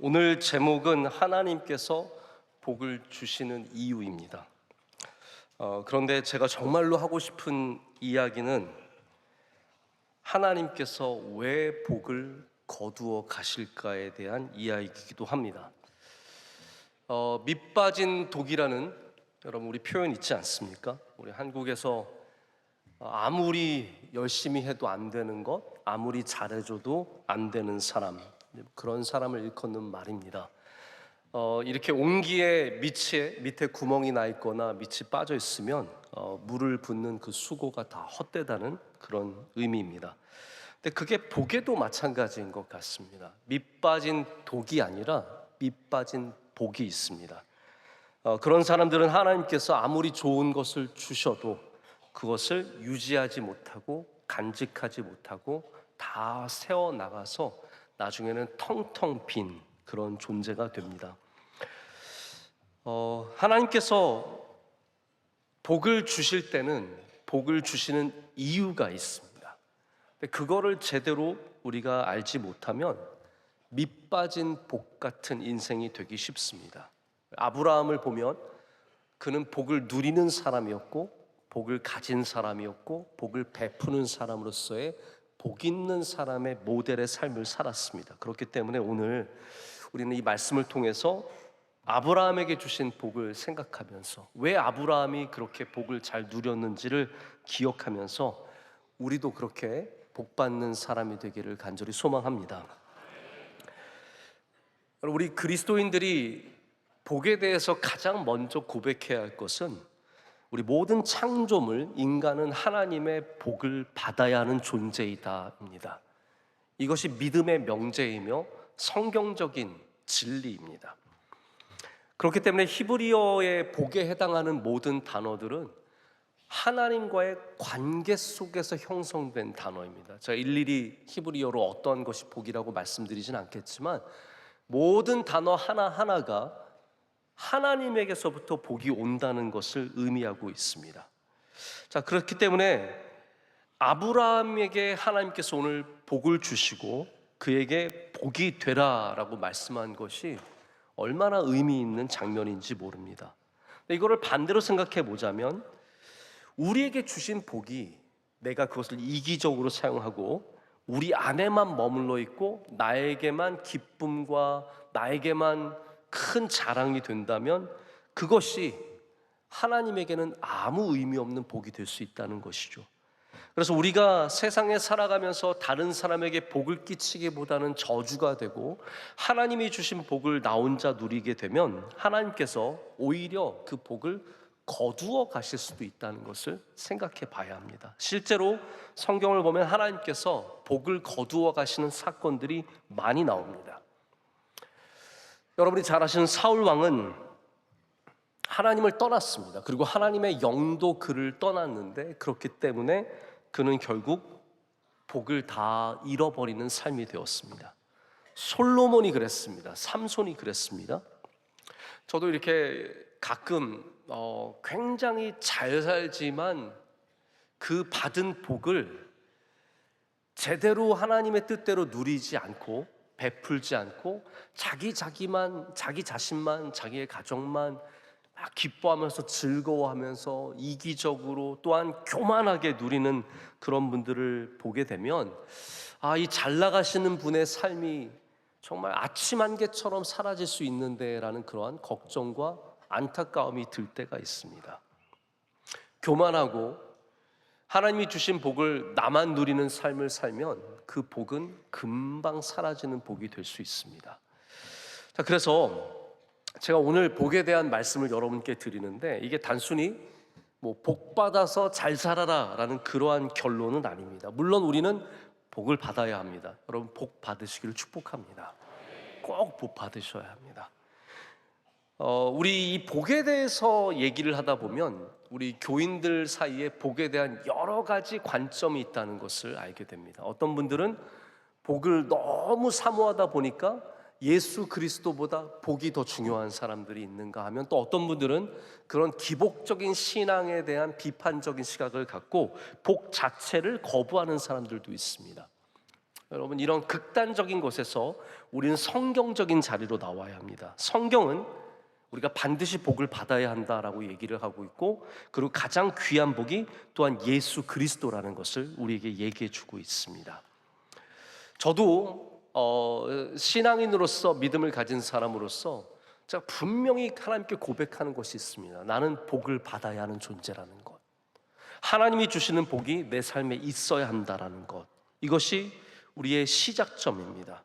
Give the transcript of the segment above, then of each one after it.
오늘 제목은 하나님께서 복을 주시는 이유입니다. 그런데 제가 정말로 하고 싶은 이야기는 하나님께서 왜 복을 거두어 가실까에 대한 이야기이기도 합니다. 밑 빠진 독이라는 여러분 우리 표현 있지 않습니까? 우리 한국에서 아무리 열심히 해도 안 되는 것, 아무리 잘해줘도 안 되는 사람, 그런 사람을 일컫는 말입니다. 이렇게 옹기의 밑에 구멍이 나 있거나 밑이 빠져 있으면 물을 붓는 그 수고가 다 헛되다는 그런 의미입니다. 근데 그게 복에도 마찬가지인 것 같습니다. 밑 빠진 독이 아니라 밑 빠진 복이 있습니다. 그런 사람들은 하나님께서 아무리 좋은 것을 주셔도 그것을 유지하지 못하고 간직하지 못하고 다 세워나가서 나중에는 텅텅 빈 그런 존재가 됩니다. 하나님께서 복을 주실 때는 복을 주시는 이유가 있습니다. 근데 그거를 제대로 우리가 알지 못하면 밑 빠진 복 같은 인생이 되기 쉽습니다. 아브라함을 보면 그는 복을 누리는 사람이었고 복을 가진 사람이었고 복을 베푸는 사람으로서의 복 있는 사람의 모델의 삶을 살았습니다. 그렇기 때문에 오늘 우리는 이 말씀을 통해서 아브라함에게 주신 복을 생각하면서 왜 아브라함이 그렇게 복을 잘 누렸는지를 기억하면서 우리도 그렇게 복 받는 사람이 되기를 간절히 소망합니다. 우리 그리스도인들이 복에 대해서 가장 먼저 고백해야 할 것은 우리 모든 창조물, 인간은 하나님의 복을 받아야 하는 존재이다입니다. 이것이 믿음의 명제이며 성경적인 진리입니다. 그렇기 때문에 히브리어의 복에 해당하는 모든 단어들은 하나님과의 관계 속에서 형성된 단어입니다. 제가 일일이 히브리어로 어떤 것이 복이라고 말씀드리진 않겠지만 모든 단어 하나하나가 하나님에게서부터 복이 온다는 것을 의미하고 있습니다. 자, 그렇기 때문에 아브라함에게 하나님께서 오늘 복을 주시고 그에게 복이 되라라고 말씀한 것이 얼마나 의미 있는 장면인지 모릅니다. 이거를 반대로 생각해 보자면 우리에게 주신 복이 내가 그것을 이기적으로 사용하고 우리 안에만 머물러 있고 나에게만 기쁨과 나에게만 큰 자랑이 된다면 그것이 하나님에게는 아무 의미 없는 복이 될 수 있다는 것이죠. 그래서 우리가 세상에 살아가면서 다른 사람에게 복을 끼치기보다는 저주가 되고 하나님이 주신 복을 나 혼자 누리게 되면 하나님께서 오히려 그 복을 거두어 가실 수도 있다는 것을 생각해 봐야 합니다. 실제로 성경을 보면 하나님께서 복을 거두어 가시는 사건들이 많이 나옵니다. 여러분이 잘 아시는 사울 왕은 하나님을 떠났습니다. 그리고 하나님의 영도 그를 떠났는데 그렇기 때문에 그는 결국 복을 다 잃어버리는 삶이 되었습니다. 솔로몬이 그랬습니다. 삼손이 그랬습니다. 저도 이렇게 가끔 굉장히 잘 살지만 그 받은 복을 제대로 하나님의 뜻대로 누리지 않고 베풀지 않고 자기 자신만 자기의 가정만 막 기뻐하면서 즐거워하면서 이기적으로 또한 교만하게 누리는 그런 분들을 보게 되면 이 잘 나가시는 분의 삶이 정말 아침 안개처럼 사라질 수 있는데라는 그러한 걱정과 안타까움이 들 때가 있습니다. 교만하고 하나님이 주신 복을 나만 누리는 삶을 살면 그 복은 금방 사라지는 복이 될 수 있습니다. 자, 그래서 제가 오늘 복에 대한 말씀을 여러분께 드리는데 이게 단순히 복 받아서 잘 살아라 라는 그러한 결론은 아닙니다. 물론 우리는 복을 받아야 합니다. 여러분 복 받으시기를 축복합니다. 꼭 복 받으셔야 합니다. 우리 이 복에 대해서 얘기를 하다 보면 우리 교인들 사이에 복에 대한 여러 가지 관점이 있다는 것을 알게 됩니다. 어떤 분들은 복을 너무 사모하다 보니까 예수 그리스도보다 복이 더 중요한 사람들이 있는가 하면 또 어떤 분들은 그런 기복적인 신앙에 대한 비판적인 시각을 갖고 복 자체를 거부하는 사람들도 있습니다. 여러분, 이런 극단적인 곳에서 우리는 성경적인 자리로 나와야 합니다. 성경은 우리가 반드시 복을 받아야 한다라고 얘기를 하고 있고, 그리고 가장 귀한 복이 또한 예수 그리스도라는 것을 우리에게 얘기해 주고 있습니다. 저도 신앙인으로서, 믿음을 가진 사람으로서 제가 분명히 하나님께 고백하는 것이 있습니다. 나는 복을 받아야 하는 존재라는 것, 하나님이 주시는 복이 내 삶에 있어야 한다라는 것, 이것이 우리의 시작점입니다.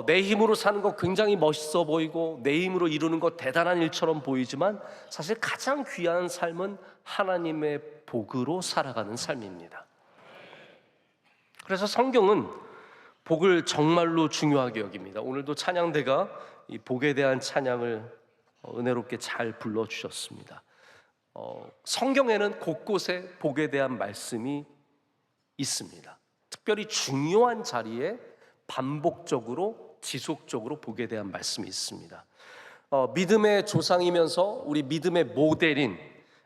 내 힘으로 사는 것 굉장히 멋있어 보이고 내 힘으로 이루는 것 대단한 일처럼 보이지만 사실 가장 귀한 삶은 하나님의 복으로 살아가는 삶입니다. 그래서 성경은 복을 정말로 중요하게 여깁니다. 오늘도 찬양대가 이 복에 대한 찬양을 은혜롭게 잘 불러주셨습니다. 성경에는 곳곳에 복에 대한 말씀이 있습니다. 특별히 중요한 자리에 반복적으로 지속적으로 복에 대한 말씀이 있습니다. 믿음의 조상이면서 우리 믿음의 모델인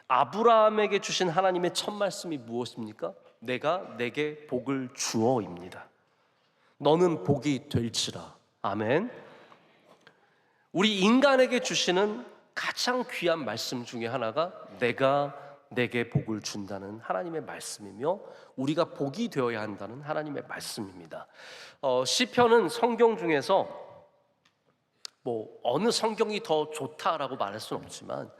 아브라함에게 주신 하나님의 첫 말씀이 무엇입니까? 내가 내게 복을 주어입니다. 너는 복이 될지라. 아멘. 우리 인간에게 주시는 가장 귀한 말씀 중에 하나가 내가 내게 복을 준다는 하나님의 말씀이며 우리가 복이 되어야 한다는 하나님의 말씀입니다. 시편은 성경 중에서 어느 성경이 더 좋다라고 말할 수는 없지만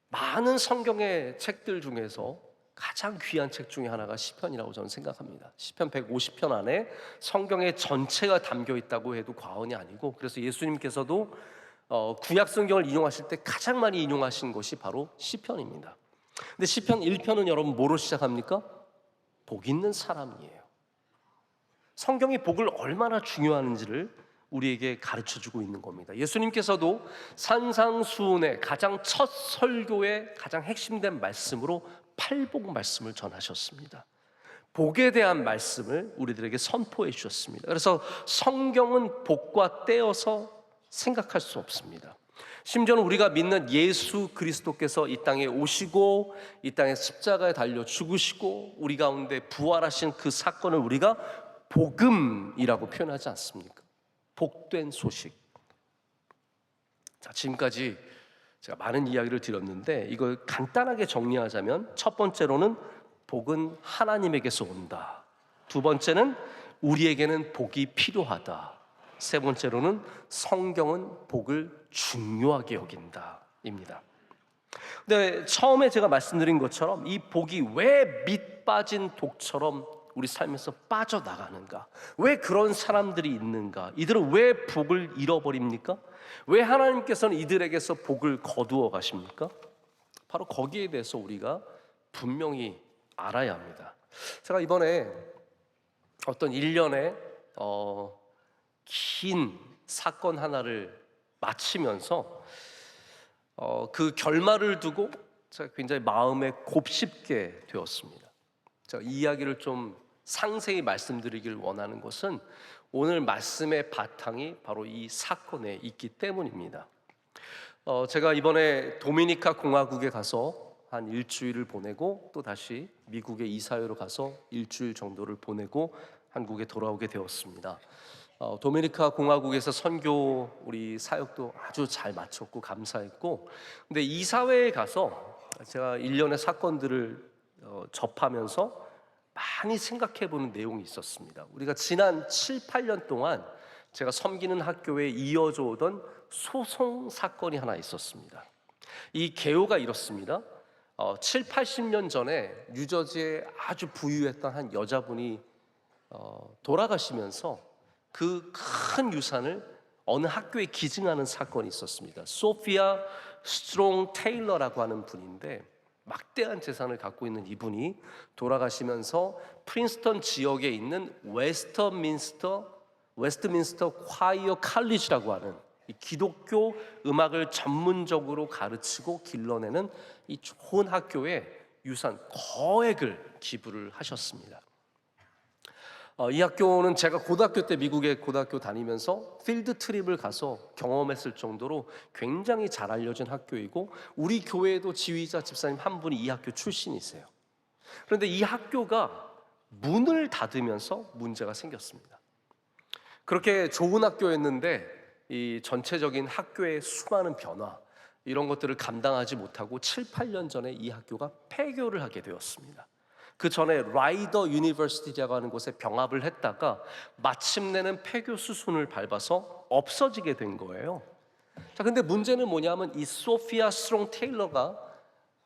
많은 성경의 책들 중에서 가장 귀한 책 중에 하나가 시편이라고 저는 생각합니다. 시편 150편 안에 성경의 전체가 담겨 있다고 해도 과언이 아니고, 그래서 예수님께서도 구약 성경을 인용하실 때 가장 많이 인용하신 것이 바로 시편입니다. 근데 시편 1편은 여러분 뭐로 시작합니까? 복 있는 사람이에요. 성경이 복을 얼마나 중요한지를 우리에게 가르쳐주고 있는 겁니다. 예수님께서도 산상수훈의 가장 첫 설교의 가장 핵심된 말씀으로 팔복 말씀을 전하셨습니다. 복에 대한 말씀을 우리들에게 선포해 주셨습니다. 그래서 성경은 복과 떼어서 생각할 수 없습니다. 심지어는 우리가 믿는 예수 그리스도께서 이 땅에 오시고 이 땅에 십자가에 달려 죽으시고 우리 가운데 부활하신 그 사건을 우리가 복음이라고 표현하지 않습니까? 복된 소식. 자, 지금까지 제가 많은 이야기를 드렸는데 이걸 간단하게 정리하자면 첫 번째로는 복은 하나님에게서 온다. 두 번째는 우리에게는 복이 필요하다. 세 번째로는 성경은 복을 중요하게 여긴다 입니다. 근데 처음에 제가 말씀드린 것처럼 이 복이 왜 밑 빠진 독처럼 우리 삶에서 빠져나가는가? 왜 그런 사람들이 있는가? 이들은 왜 복을 잃어버립니까? 왜 하나님께서는 이들에게서 복을 거두어 가십니까? 바로 거기에 대해서 우리가 분명히 알아야 합니다. 제가 이번에 어떤 일련의 긴 사건 하나를 마치면서 그 결말을 두고 제가 굉장히 마음에 곱씹게 되었습니다. 제가 이 이야기를 좀 상세히 말씀드리길 원하는 것은 오늘 말씀의 바탕이 바로 이 사건에 있기 때문입니다. 제가 이번에 도미니카 공화국에 가서 한 일주일을 보내고 또 다시 미국의 이사회로 가서 일주일 정도를 보내고 한국에 돌아오게 되었습니다. 도미니카 공화국에서 선교 우리 사역도 아주 잘 마쳤고 감사했고, 근데 이사회에 가서 제가 일련의 사건들을 접하면서 많이 생각해보는 내용이 있었습니다. 우리가 지난 7, 8년 동안 제가 섬기는 학교에 이어져 오던 소송 사건이 하나 있었습니다. 이 개요가 이렇습니다. 7, 80년 전에 뉴저지에 아주 부유했던 한 여자분이 돌아가시면서 그 큰 유산을 어느 학교에 기증하는 사건이 있었습니다. 소피아 스트롱 테일러라고 하는 분인데 막대한 재산을 갖고 있는 이분이 돌아가시면서 프린스턴 지역에 있는 웨스트민스터 콰이어 칼리지라고 하는 이 기독교 음악을 전문적으로 가르치고 길러내는 이 좋은 학교에 유산 거액을 기부를 하셨습니다. 이 학교는 제가 고등학교 때 미국에 고등학교 다니면서 필드 트립을 가서 경험했을 정도로 굉장히 잘 알려진 학교이고 우리 교회에도 지휘자 집사님 한 분이 이 학교 출신이세요. 그런데 이 학교가 문을 닫으면서 문제가 생겼습니다. 그렇게 좋은 학교였는데 이 전체적인 학교의 수많은 변화, 이런 것들을 감당하지 못하고 7, 8년 전에 이 학교가 폐교를 하게 되었습니다. 그 전에 라이더 유니버시티라고 하는 곳에 병합을 했다가 마침내는 폐교 수순을 밟아서 없어지게 된 거예요. 자, 근데 문제는 뭐냐면 이 소피아 스트롱 테일러가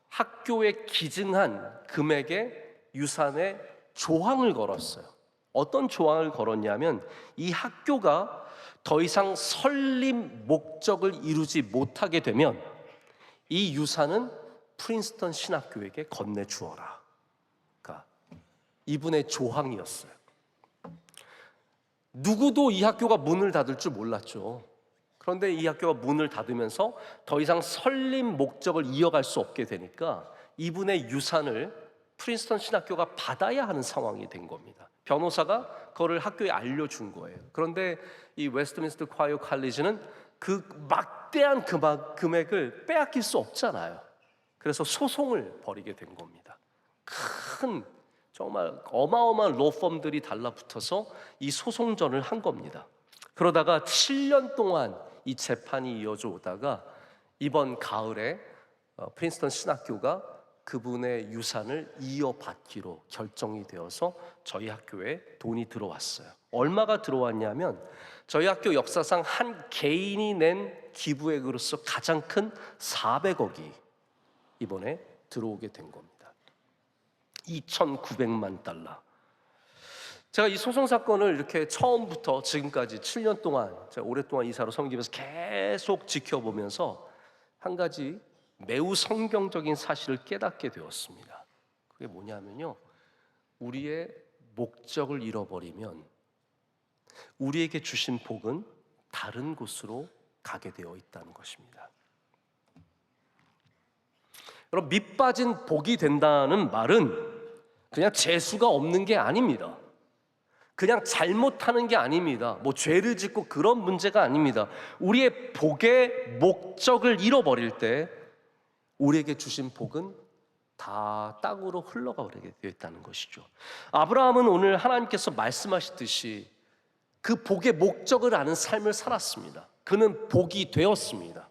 학교에 기증한 금액의 유산에 조항을 걸었어요. 어떤 조항을 걸었냐면 이 학교가 더 이상 설립 목적을 이루지 못하게 되면 이 유산은 프린스턴 신학교에게 건네주어라. 그러니까 이분의 조항이었어요. 누구도 이 학교가 문을 닫을 줄 몰랐죠. 그런데 이 학교가 문을 닫으면서 더 이상 설립 목적을 이어갈 수 없게 되니까 이분의 유산을 프린스턴 신학교가 받아야 하는 상황이 된 겁니다. 변호사가 그거를 학교에 알려준 거예요. 그런데 이 웨스트민스터 콰이어 칼리지는 그 막대한 금액을 빼앗길 수 없잖아요. 그래서 소송을 벌이게 된 겁니다. 큰 정말 어마어마한 로펌들이 달라붙어서 이 소송전을 한 겁니다. 그러다가 7년 동안 이 재판이 이어져 오다가 이번 가을에 프린스턴 신학교가 그분의 유산을 이어받기로 결정이 되어서 저희 학교에 돈이 들어왔어요. 얼마가 들어왔냐면 저희 학교 역사상 한 개인이 낸 기부액으로서 가장 큰 400억이 이번에 들어오게 된 겁니다. 2,900만 달러. 제가 이 소송 사건을 이렇게 처음부터 지금까지 7년 동안 제가 오랫동안 이사로 섬기면서 계속 지켜보면서 한 가지 매우 성경적인 사실을 깨닫게 되었습니다. 그게 뭐냐면요, 우리의 목적을 잃어버리면 우리에게 주신 복은 다른 곳으로 가게 되어 있다는 것입니다. 여러분, 밑 빠진 복이 된다는 말은 그냥 재수가 없는 게 아닙니다. 그냥 잘못하는 게 아닙니다. 뭐 죄를 짓고 그런 문제가 아닙니다. 우리의 복의 목적을 잃어버릴 때 우리에게 주신 복은 다 땅으로 흘러가 버리게 되어 있다는 것이죠. 아브라함은 오늘 하나님께서 말씀하시듯이 그 복의 목적을 아는 삶을 살았습니다. 그는 복이 되었습니다.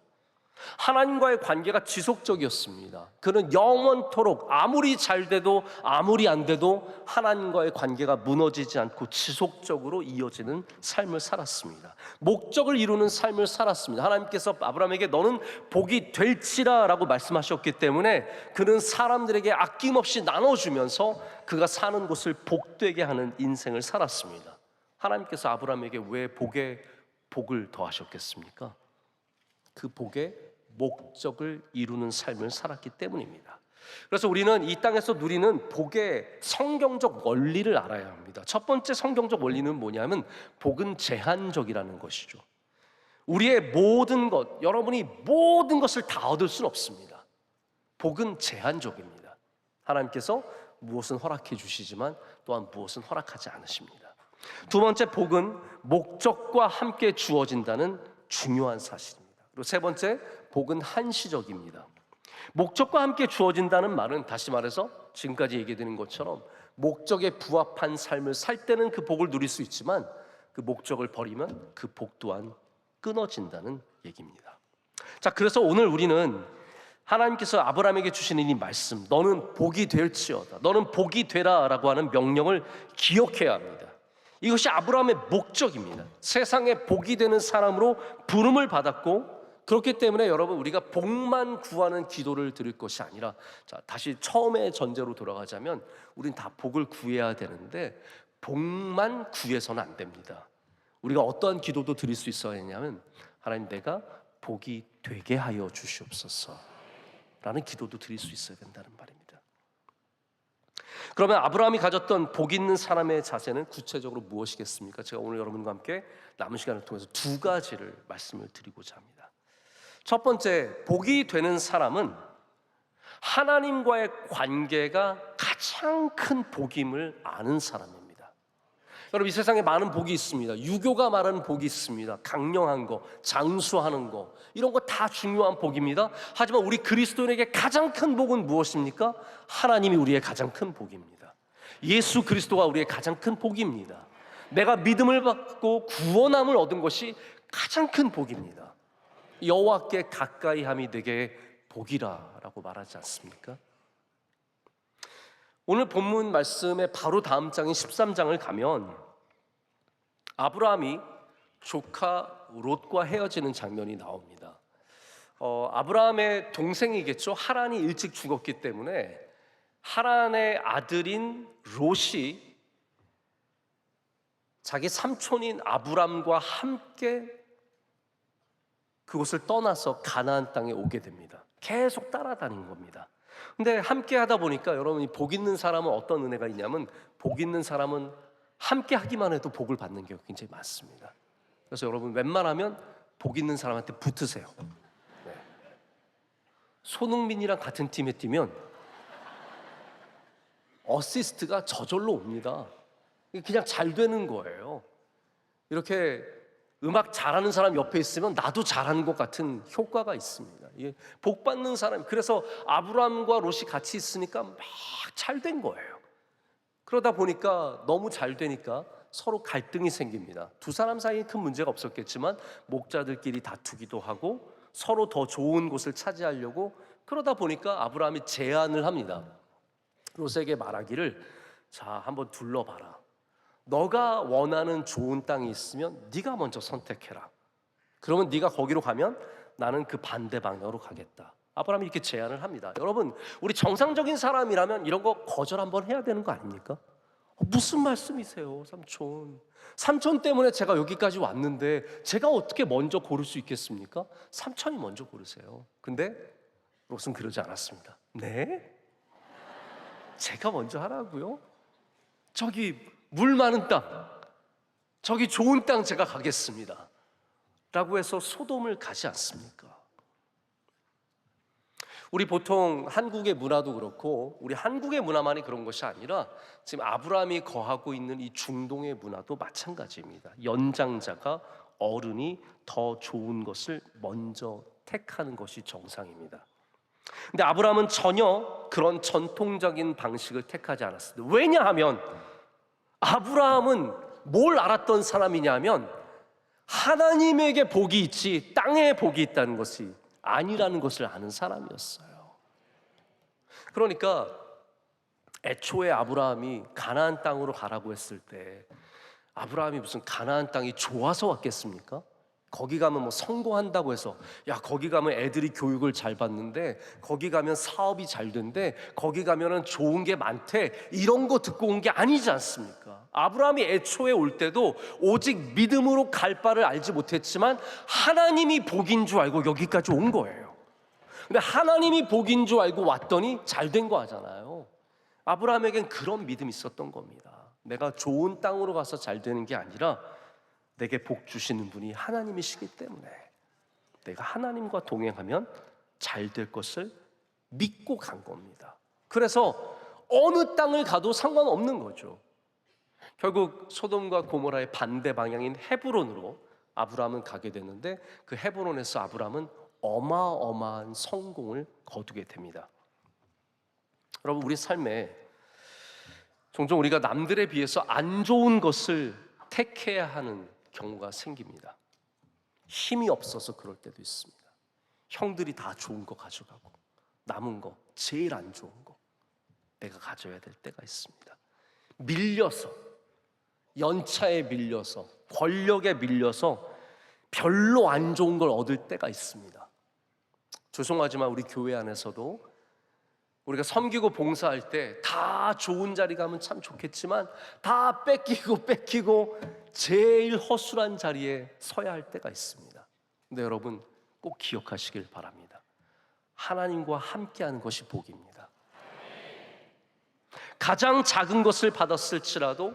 하나님과의 관계가 지속적이었습니다. 그는 영원토록 아무리 잘 돼도 아무리 안 돼도 하나님과의 관계가 무너지지 않고 지속적으로 이어지는 삶을 살았습니다. 목적을 이루는 삶을 살았습니다. 하나님께서 아브라함에게 너는 복이 될지라 라고 말씀하셨기 때문에 그는 사람들에게 아낌없이 나눠주면서 그가 사는 곳을 복되게 하는 인생을 살았습니다. 하나님께서 아브라함에게 왜 복을 더하셨겠습니까? 그 복의 목적을 이루는 삶을 살았기 때문입니다. 그래서 우리는 이 땅에서 누리는 복의 성경적 원리를 알아야 합니다. 첫 번째 성경적 원리는 뭐냐면 복은 제한적이라는 것이죠. 우리의 모든 것, 여러분이 모든 것을 다 얻을 수는 없습니다. 복은 제한적입니다. 하나님께서 무엇은 허락해 주시지만 또한 무엇은 허락하지 않으십니다. 두 번째, 복은 목적과 함께 주어진다는 중요한 사실입니다. 그리고 세 번째, 복은 한시적입니다. 목적과 함께 주어진다는 말은 다시 말해서 지금까지 얘기드린 것처럼 목적에 부합한 삶을 살 때는 그 복을 누릴 수 있지만 그 목적을 버리면 그 복 또한 끊어진다는 얘기입니다. 자, 그래서 오늘 우리는 하나님께서 아브라함에게 주시는 이 말씀, 너는 복이 될지어다, 너는 복이 되라 라고 하는 명령을 기억해야 합니다. 이것이 아브라함의 목적입니다. 세상에 복이 되는 사람으로 부름을 받았고, 그렇기 때문에 여러분, 우리가 복만 구하는 기도를 드릴 것이 아니라, 자, 다시 처음의 전제로 돌아가자면 우린 다 복을 구해야 되는데 복만 구해서는 안 됩니다. 우리가 어떠한 기도도 드릴 수 있어야 하냐면, 하나님, 내가 복이 되게 하여 주시옵소서 라는 기도도 드릴 수 있어야 된다는 말입니다. 그러면 아브라함이 가졌던 복 있는 사람의 자세는 구체적으로 무엇이겠습니까? 제가 오늘 여러분과 함께 남은 시간을 통해서 두 가지를 말씀을 드리고자 합니다. 첫 번째, 복이 되는 사람은 하나님과의 관계가 가장 큰 복임을 아는 사람입니다. 여러분, 이 세상에 많은 복이 있습니다. 유교가 말하는 복이 있습니다. 강령한 거, 장수하는 거, 이런 거 다 중요한 복입니다. 하지만 우리 그리스도인에게 가장 큰 복은 무엇입니까? 하나님이 우리의 가장 큰 복입니다. 예수 그리스도가 우리의 가장 큰 복입니다. 내가 믿음을 받고 구원함을 얻은 것이 가장 큰 복입니다. 여호와께 가까이함이 내게 복이라라고 말하지 않습니까? 오늘 본문 말씀의 바로 다음 장인 13장을 가면 아브라함이 조카 롯과 헤어지는 장면이 나옵니다. 아브라함의 동생이겠죠. 하란이 일찍 죽었기 때문에 하란의 아들인 롯이 자기 삼촌인 아브람과 함께 그곳을 떠나서 가나안 땅에 오게 됩니다. 계속 따라다닌 겁니다. 근데 함께 하다 보니까 여러분이 복 있는 사람은 어떤 은혜가 있냐면 복 있는 사람은 함께 하기만 해도 복을 받는 경우가 굉장히 많습니다. 그래서 여러분 웬만하면 복 있는 사람한테 붙으세요. 네. 손흥민이랑 같은 팀에 뛰면 어시스트가 저절로 옵니다. 그냥 잘 되는 거예요. 이렇게 음악 잘하는 사람 옆에 있으면 나도 잘하는 것 같은 효과가 있습니다. 복 받는 사람. 그래서 아브라함과 롯이 같이 있으니까 막 잘 된 거예요. 그러다 보니까 너무 잘 되니까 서로 갈등이 생깁니다. 두 사람 사이에 큰 문제가 없었겠지만 목자들끼리 다투기도 하고 서로 더 좋은 곳을 차지하려고, 그러다 보니까 아브라함이 제안을 합니다. 롯에게 말하기를, 자, 한번 둘러봐라. 너가 원하는 좋은 땅이 있으면 네가 먼저 선택해라. 그러면 네가 거기로 가면 나는 그 반대 방향으로 가겠다. 아브라함이 이렇게 제안을 합니다. 여러분, 우리 정상적인 사람이라면 이런 거 거절 한번 해야 되는 거 아닙니까? 무슨 말씀이세요, 삼촌? 삼촌 때문에 제가 여기까지 왔는데 제가 어떻게 먼저 고를 수 있겠습니까? 삼촌이 먼저 고르세요. 근데 롯은 그러지 않았습니다. 네? 제가 먼저 하라고요? 저기 물 많은 땅, 저기 좋은 땅 제가 가겠습니다 라고 해서 소돔을 가지 않습니까? 우리 보통 한국의 문화도 그렇고 우리 한국의 문화만이 그런 것이 아니라 지금 아브라함이 거하고 있는 이 중동의 문화도 마찬가지입니다. 연장자가, 어른이 더 좋은 것을 먼저 택하는 것이 정상입니다. 근데 아브라함은 전혀 그런 전통적인 방식을 택하지 않았습니다. 왜냐하면 아브라함은 뭘 알았던 사람이냐면 하나님에게 복이 있지 땅에 복이 있다는 것이 아니라는 것을 아는 사람이었어요. 그러니까 애초에 아브라함이 가나안 땅으로 가라고 했을 때 아브라함이 무슨 가나안 땅이 좋아서 왔겠습니까? 거기 가면 뭐 성공한다고 해서, 야, 거기 가면 애들이 교육을 잘 받는데, 거기 가면 사업이 잘 된대, 거기 가면은 좋은 게 많대, 이런 거 듣고 온 게 아니지 않습니까? 아브라함이 애초에 올 때도 오직 믿음으로 갈 바를 알지 못했지만 하나님이 복인 줄 알고 여기까지 온 거예요. 근데 하나님이 복인 줄 알고 왔더니 잘 된 거 하잖아요. 아브라함에겐 그런 믿음이 있었던 겁니다. 내가 좋은 땅으로 가서 잘 되는 게 아니라 내게 복 주시는 분이 하나님이시기 때문에 내가 하나님과 동행하면 잘 될 것을 믿고 간 겁니다. 그래서 어느 땅을 가도 상관없는 거죠. 결국 소돔과 고모라의 반대 방향인 헤브론으로 아브라함은 가게 되는데, 그 헤브론에서 아브라함은 어마어마한 성공을 거두게 됩니다. 여러분, 우리 삶에 종종 우리가 남들에 비해서 안 좋은 것을 택해야 하는 경우가 생깁니다. 힘이 없어서 그럴 때도 있습니다. 형들이 다 좋은 거 가져가고 남은 거, 제일 안 좋은 거 내가 가져야 될 때가 있습니다. 밀려서, 연차에 밀려서, 권력에 밀려서 별로 안 좋은 걸 얻을 때가 있습니다. 죄송하지만 우리 교회 안에서도 우리가 섬기고 봉사할 때 다 좋은 자리 가면 참 좋겠지만 다 뺏기고 제일 허술한 자리에 서야 할 때가 있습니다. 근데 여러분 꼭 기억하시길 바랍니다. 하나님과 함께하는 것이 복입니다. 가장 작은 것을 받았을지라도,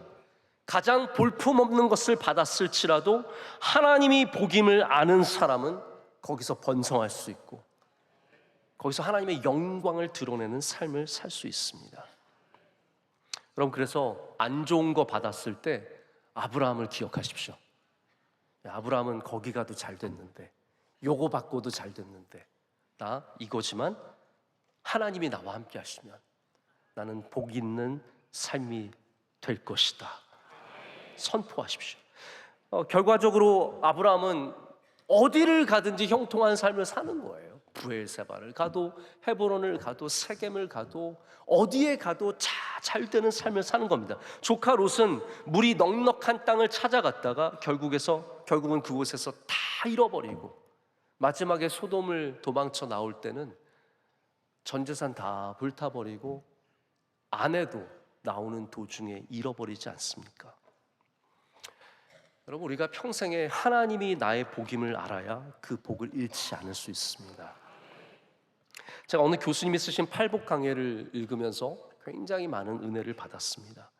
가장 볼품없는 것을 받았을지라도 하나님이 복임을 아는 사람은 거기서 번성할 수 있고 거기서 하나님의 영광을 드러내는 삶을 살 수 있습니다. 여러분, 그래서 안 좋은 거 받았을 때 아브라함을 기억하십시오. 아브라함은 거기 가도 잘 됐는데, 요거 받고도 잘 됐는데, 나 이거지만 하나님이 나와 함께 하시면 나는 복 있는 삶이 될 것이다. 선포하십시오. 결과적으로 아브라함은 어디를 가든지 형통한 삶을 사는 거예요. 브엘세바를 가도 헤브론을 가도 세겜을 가도 어디에 가도 잘 되는 삶을 사는 겁니다. 조카 롯은 물이 넉넉한 땅을 찾아갔다가 결국은 그곳에서 다 잃어버리고 마지막에 소돔을 도망쳐 나올 때는 전 재산 다 불타버리고 아내도 나오는 도중에 잃어버리지 않습니까? 여러분, 우리가 평생에 하나님이 나의 복임을 알아야 그 복을 잃지 않을 수 있습니다. 제가 어느 교수님이 쓰신 팔복 강해를 읽으면서 굉장히 많은 은혜를 받았습니다.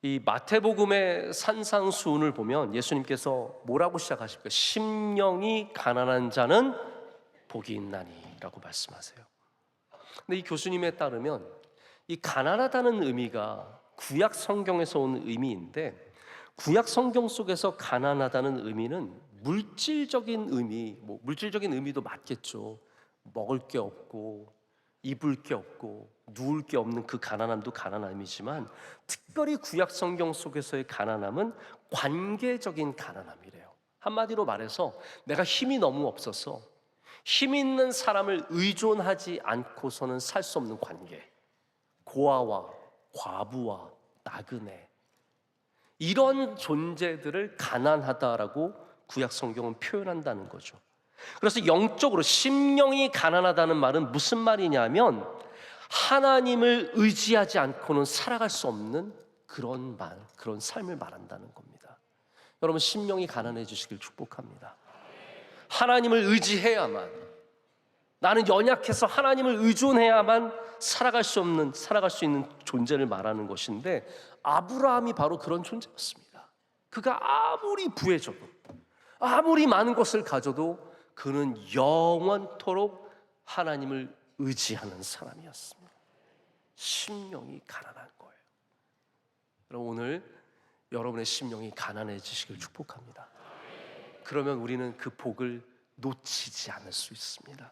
이 마태복음의 산상수훈을 보면 예수님께서 뭐라고 시작하십니까? 심령이 가난한 자는 복이 있나니 라고 말씀하세요. 근데 이 교수님에 따르면 이 가난하다는 의미가 구약 성경에서 온 의미인데, 구약 성경 속에서 가난하다는 의미는 물질적인 의미, 물질적인 의미도 맞겠죠. 먹을 게 없고 입을 게 없고 누울 게 없는 그 가난함도 가난함이지만, 특별히 구약 성경 속에서의 가난함은 관계적인 가난함이래요. 한마디로 말해서 내가 힘이 너무 없어서 힘 있는 사람을 의존하지 않고서는 살 수 없는 관계, 고아와 과부와 나그네, 이런 존재들을 가난하다라고 구약 성경은 표현한다는 거죠. 그래서 영적으로 심령이 가난하다는 말은 무슨 말이냐면 하나님을 의지하지 않고는 살아갈 수 없는 그런 삶을 말한다는 겁니다. 여러분, 심령이 가난해지시길 축복합니다. 하나님을 의지해야만, 나는 연약해서 하나님을 의존해야만 살아갈 수 있는 존재를 말하는 것인데, 아브라함이 바로 그런 존재였습니다. 그가 아무리 부해져도 아무리 많은 것을 가져도 그는 영원토록 하나님을 의지하는 사람이었습니다. 심령이 가난한 거예요. 여러분, 오늘 여러분의 심령이 가난해지시길 축복합니다. 그러면 우리는 그 복을 놓치지 않을 수 있습니다.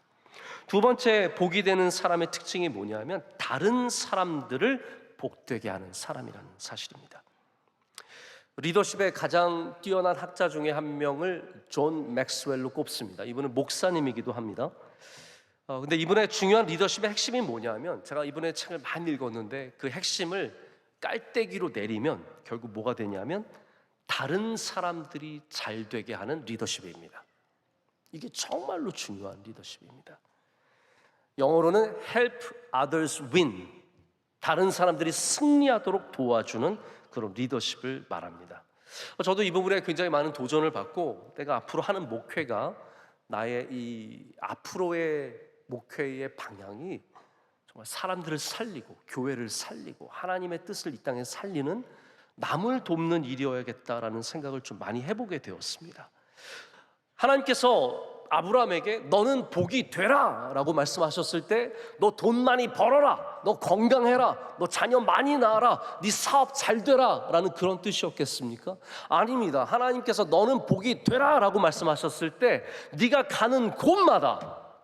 두 번째, 복이 되는 사람의 특징이 뭐냐면 다른 사람들을 복되게 하는 사람이라는 사실입니다. 리더십의 가장 뛰어난 학자 중에 한 명을 존 맥스웰로 꼽습니다. 이분은 목사님이기도 합니다. 근데 이분의 중요한 리더십의 핵심이 뭐냐면, 제가 이분의 책을 많이 읽었는데 그 핵심을 깔때기로 내리면 결국 뭐가 되냐면 다른 사람들이 잘 되게 하는 리더십입니다. 이게 정말로 중요한 리더십입니다. 영어로는 help others win, 다른 사람들이 승리하도록 도와주는 그런 리더십을 말합니다. 저도 이 부분에 굉장히 많은 도전을 받고, 내가 앞으로 하는 목회가, 나의 이 앞으로의 목회의 방향이 정말 사람들을 살리고 교회를 살리고 하나님의 뜻을 이 땅에 살리는, 남을 돕는 일이어야겠다라는 생각을 좀 많이 해보게 되었습니다. 하나님께서 아브라함에게 너는 복이 되라 라고 말씀하셨을 때, 너 돈 많이 벌어라, 너 건강해라, 너 자녀 많이 낳아라, 네 사업 잘 되라 라는 그런 뜻이었겠습니까? 아닙니다. 하나님께서 너는 복이 되라 라고 말씀하셨을 때, 네가 가는 곳마다,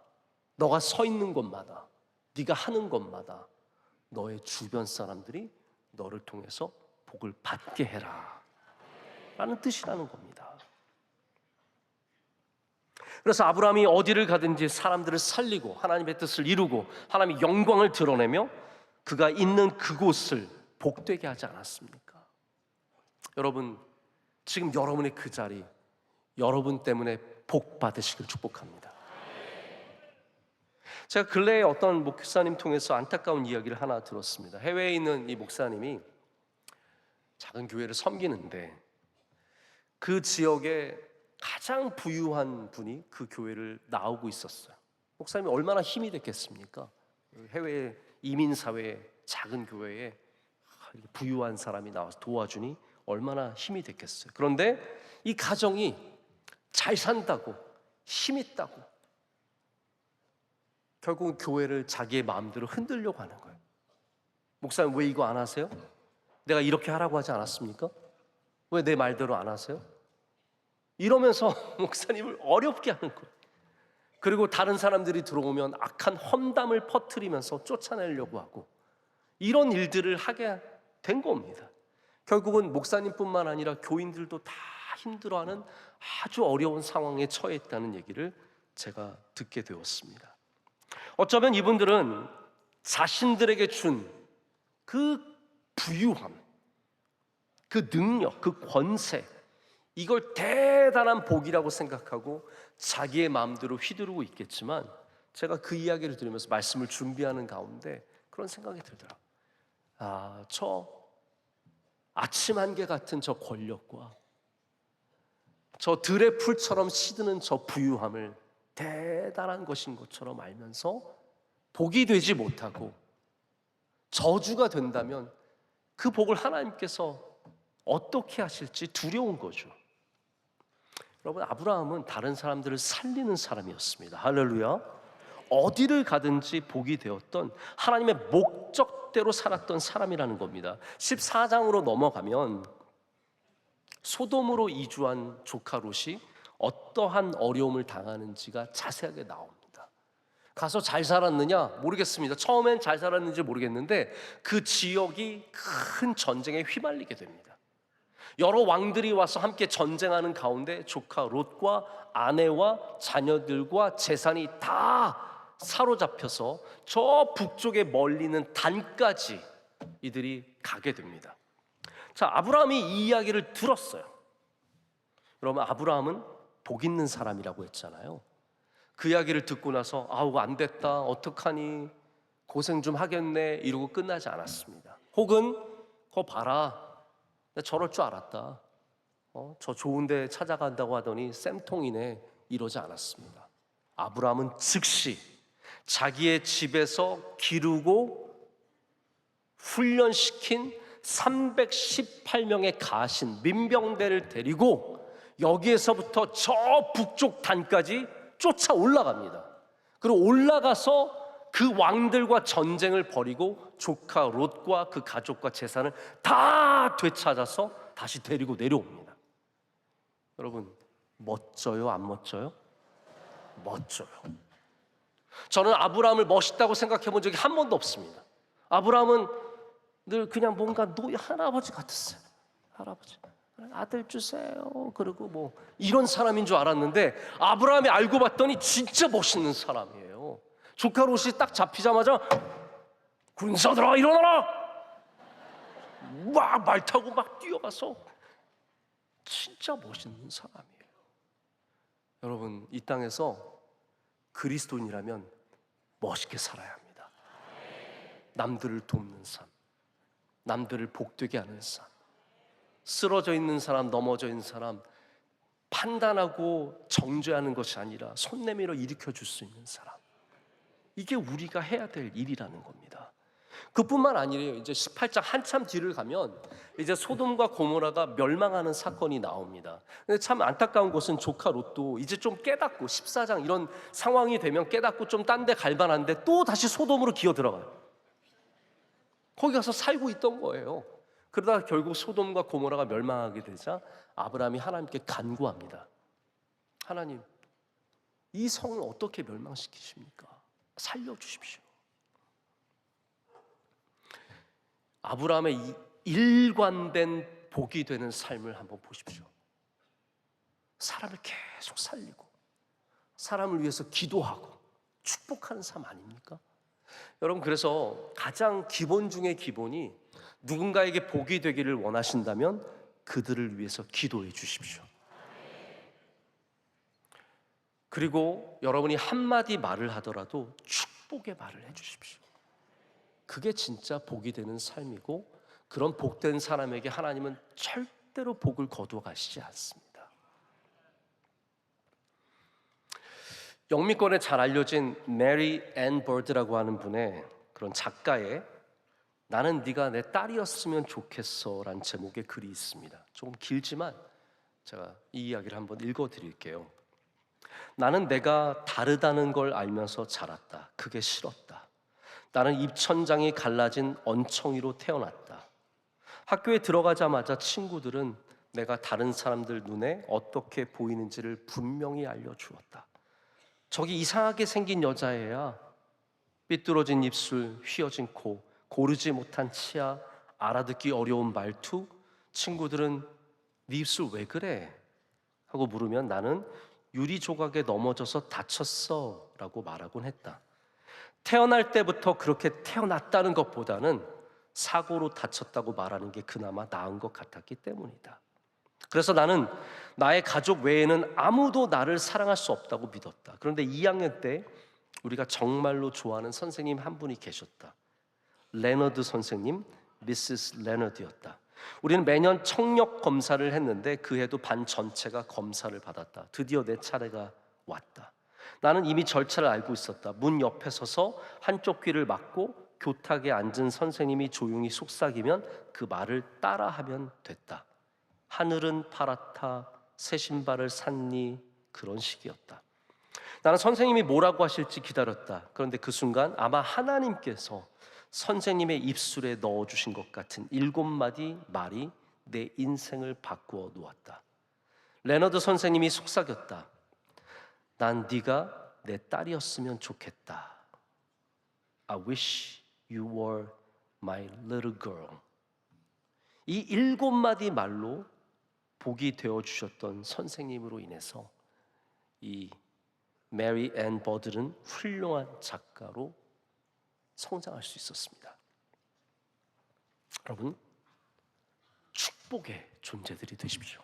너가 서 있는 곳마다, 네가 하는 것마다 너의 주변 사람들이 너를 통해서 복을 받게 해라 라는 뜻이라는 겁니다. 그래서 아브라함이 어디를 가든지 사람들을 살리고 하나님의 뜻을 이루고 하나님의 영광을 드러내며 그가 있는 그곳을 복되게 하지 않았습니까? 여러분, 지금 여러분의 그 자리, 여러분 때문에 복 받으시길 축복합니다. 제가 근래에 어떤 목사님 통해서 안타까운 이야기를 하나 들었습니다. 해외에 있는 이 목사님이 작은 교회를 섬기는데 그 지역에 가장 부유한 분이 그 교회를 나오고 있었어요. 목사님이 얼마나 힘이 됐겠습니까? 해외 이민사회의 작은 교회에 부유한 사람이 나와서 도와주니 얼마나 힘이 됐겠어요. 그런데 이 가정이 잘 산다고, 힘 있다고 결국은 교회를 자기의 마음대로 흔들려고 하는 거예요. 목사님, 왜 이거 안 하세요? 내가 이렇게 하라고 하지 않았습니까? 왜 내 말대로 안 하세요? 이러면서 목사님을 어렵게 하는 거예요. 그리고 다른 사람들이 들어오면 악한 험담을 퍼뜨리면서 쫓아내려고 하고, 이런 일들을 하게 된 겁니다. 결국은 목사님뿐만 아니라 교인들도 다 힘들어하는 아주 어려운 상황에 처했다는 얘기를 제가 듣게 되었습니다. 어쩌면 이분들은 자신들에게 준 그 부유함, 그 능력, 그 권세, 이걸 대단한 복이라고 생각하고 자기의 마음대로 휘두르고 있겠지만, 제가 그 이야기를 들으면서 말씀을 준비하는 가운데 그런 생각이 들더라고요. 저 아침 안개 같은 저 권력과 저 들의 풀처럼 시드는 저 부유함을 대단한 것인 것처럼 알면서 복이 되지 못하고 저주가 된다면 그 복을 하나님께서 어떻게 하실지 두려운 거죠. 여러분, 아브라함은 다른 사람들을 살리는 사람이었습니다. 할렐루야. 어디를 가든지 복이 되었던 하나님의 목적대로 살았던 사람이라는 겁니다. 14장으로 넘어가면 소돔으로 이주한 조카 롯이 어떠한 어려움을 당하는지가 자세하게 나옵니다. 가서 잘 살았느냐? 모르겠습니다. 처음엔 잘 살았는지 모르겠는데 그 지역이 큰 전쟁에 휘말리게 됩니다. 여러 왕들이 와서 함께 전쟁하는 가운데 조카 롯과 아내와 자녀들과 재산이 다 사로잡혀서 저 북쪽에 멀리 있는 단까지 이들이 가게 됩니다. 자, 아브라함이 이 이야기를 들었어요. 여러분, 아브라함은 복 있는 사람이라고 했잖아요. 그 이야기를 듣고 나서 아우 안 됐다, 어떡하니, 고생 좀 하겠네 이러고 끝나지 않았습니다. 혹은 그거 봐라, 나 저럴 줄 알았다, 저 좋은 데 찾아간다고 하더니 쌤통이네, 이러지 않았습니다. 아브라함은 즉시 자기의 집에서 기르고 훈련시킨 318명의 가신 민병대를 데리고 여기에서부터 저 북쪽 단까지 쫓아 올라갑니다. 그리고 올라가서 그 왕들과 전쟁을 벌이고 조카 롯과 그 가족과 재산을 다 되찾아서 다시 데리고 내려옵니다. 여러분, 멋져요, 안 멋져요? 멋져요. 저는 아브라함을 멋있다고 생각해 본 적이 한 번도 없습니다. 아브라함은 늘 그냥 뭔가 할아버지 같았어요. 할아버지, 아들 주세요. 그리고 뭐 이런 사람인 줄 알았는데 아브라함이 알고 봤더니 진짜 멋있는 사람이에요. 조카 롯이 딱 잡히자마자 군사들아 일어나라, 막 말 타고 막 뛰어가서 진짜 멋있는 사람이에요. 여러분, 이 땅에서 그리스도인이라면 멋있게 살아야 합니다. 남들을 돕는 삶, 남들을 복되게 하는 삶, 쓰러져 있는 사람, 넘어져 있는 사람 판단하고 정죄하는 것이 아니라 손 내밀어 일으켜 줄 수 있는 사람, 이게 우리가 해야 될 일이라는 겁니다. 그뿐만 아니래요. 이제 18장 한참 뒤를 가면 이제 소돔과 고모라가 멸망하는 사건이 나옵니다. 근데 참 안타까운 것은 조카 롯도 이제 좀 깨닫고 14장 이런 상황이 되면 깨닫고 좀 딴 데 갈 만한데 또 다시 소돔으로 기어 들어가요. 거기 가서 살고 있던 거예요. 그러다가 결국 소돔과 고모라가 멸망하게 되자 아브라함이 하나님께 간구합니다. 하나님, 이 성을 어떻게 멸망시키십니까? 살려주십시오. 아브라함의 이 일관된 복이 되는 삶을 한번 보십시오. 사람을 계속 살리고 사람을 위해서 기도하고 축복하는 삶 아닙니까? 여러분, 그래서 가장 기본 중의 기본이 누군가에게 복이 되기를 원하신다면 그들을 위해서 기도해 주십시오. 그리고 여러분이 한마디 말을 하더라도 축복의 말을 해 주십시오. 그게 진짜 복이 되는 삶이고, 그런 복된 사람에게 하나님은 절대로 복을 거두어 가시지 않습니다. 영미권에 잘 알려진 메리 앤 버드라고 하는 분의 그런 작가의 나는 네가 내 딸이었으면 좋겠어 라는 제목의 글이 있습니다. 조금 길지만 제가 이 이야기를 한번 읽어드릴게요. 나는 내가 다르다는 걸 알면서 자랐다. 그게 싫었다. 나는 입천장이 갈라진 언청이로 태어났다. 학교에 들어가자마자 친구들은 내가 다른 사람들 눈에 어떻게 보이는지를 분명히 알려주었다. 저기 이상하게 생긴 여자애야. 삐뚤어진 입술, 휘어진 코, 고르지 못한 치아, 알아듣기 어려운 말투, 친구들은 네 입술 왜 그래? 하고 물으면 나는 유리 조각에 넘어져서 다쳤어 라고 말하곤 했다. 태어날 때부터 그렇게 태어났다는 것보다는 사고로 다쳤다고 말하는 게 그나마 나은 것 같았기 때문이다. 그래서 나는 나의 가족 외에는 아무도 나를 사랑할 수 없다고 믿었다. 그런데 2학년 때 우리가 정말로 좋아하는 선생님 한 분이 계셨다. 레너드 선생님, 미시스 레너드였다. 우리는 매년 청력 검사를 했는데 그 해도 반 전체가 검사를 받았다. 드디어 내 차례가 왔다. 나는 이미 절차를 알고 있었다. 문 옆에 서서 한쪽 귀를 막고 교탁에 앉은 선생님이 조용히 속삭이면 그 말을 따라하면 됐다. 하늘은 파랗다, 새 신발을 샀니? 그런 식이었다. 나는 선생님이 뭐라고 하실지 기다렸다. 그런데 그 순간 아마 하나님께서 선생님의 입술에 넣어주신 것 같은 7마디 말이 내 인생을 바꾸어 놓았다. 레너드 선생님이 속삭였다. 난 네가 내 딸이었으면 좋겠다. I wish you were my little girl. 이 7마디 말로 복이 되어주셨던 선생님으로 인해서 이 메리 앤 버들은 훌륭한 작가로 성장할 수 있었습니다. 여러분, 축복의 존재들이 되십시오.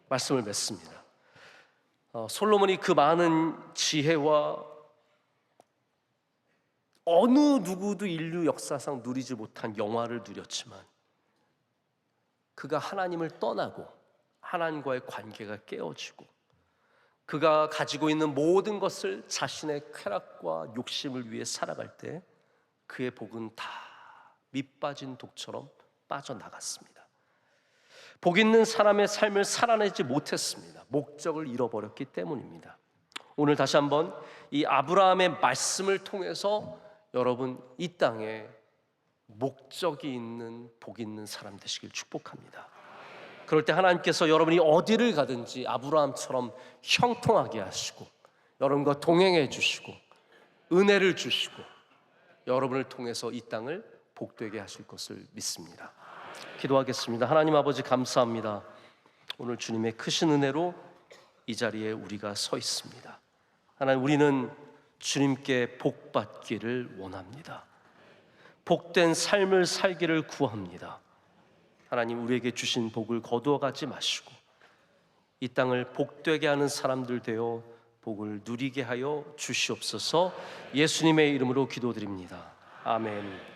말씀을 맺습니다. 솔로몬이 그 많은 지혜와 어느 누구도 인류 역사상 누리지 못한 영화를 누렸지만 그가 하나님을 떠나고 하나님과의 관계가 깨어지고 그가 가지고 있는 모든 것을 자신의 쾌락과 욕심을 위해 살아갈 때 그의 복은 다 밑빠진 독처럼 빠져나갔습니다. 복 있는 사람의 삶을 살아내지 못했습니다. 목적을 잃어버렸기 때문입니다. 오늘 다시 한번 이 아브라함의 말씀을 통해서 여러분 이 땅에 목적이 있는 복 있는 사람 되시길 축복합니다. 그럴 때 하나님께서 여러분이 어디를 가든지 아브라함처럼 형통하게 하시고 여러분과 동행해 주시고 은혜를 주시고 여러분을 통해서 이 땅을 복되게 하실 것을 믿습니다. 기도하겠습니다. 하나님 아버지 감사합니다. 오늘 주님의 크신 은혜로 이 자리에 우리가 서 있습니다. 하나님, 우리는 주님께 복 받기를 원합니다. 복된 삶을 살기를 구합니다. 하나님, 우리에게 주신 복을 거두어가지 마시고 이 땅을 복되게 하는 사람들 되어 복을 누리게 하여 주시옵소서. 예수님의 이름으로 기도드립니다. 아멘.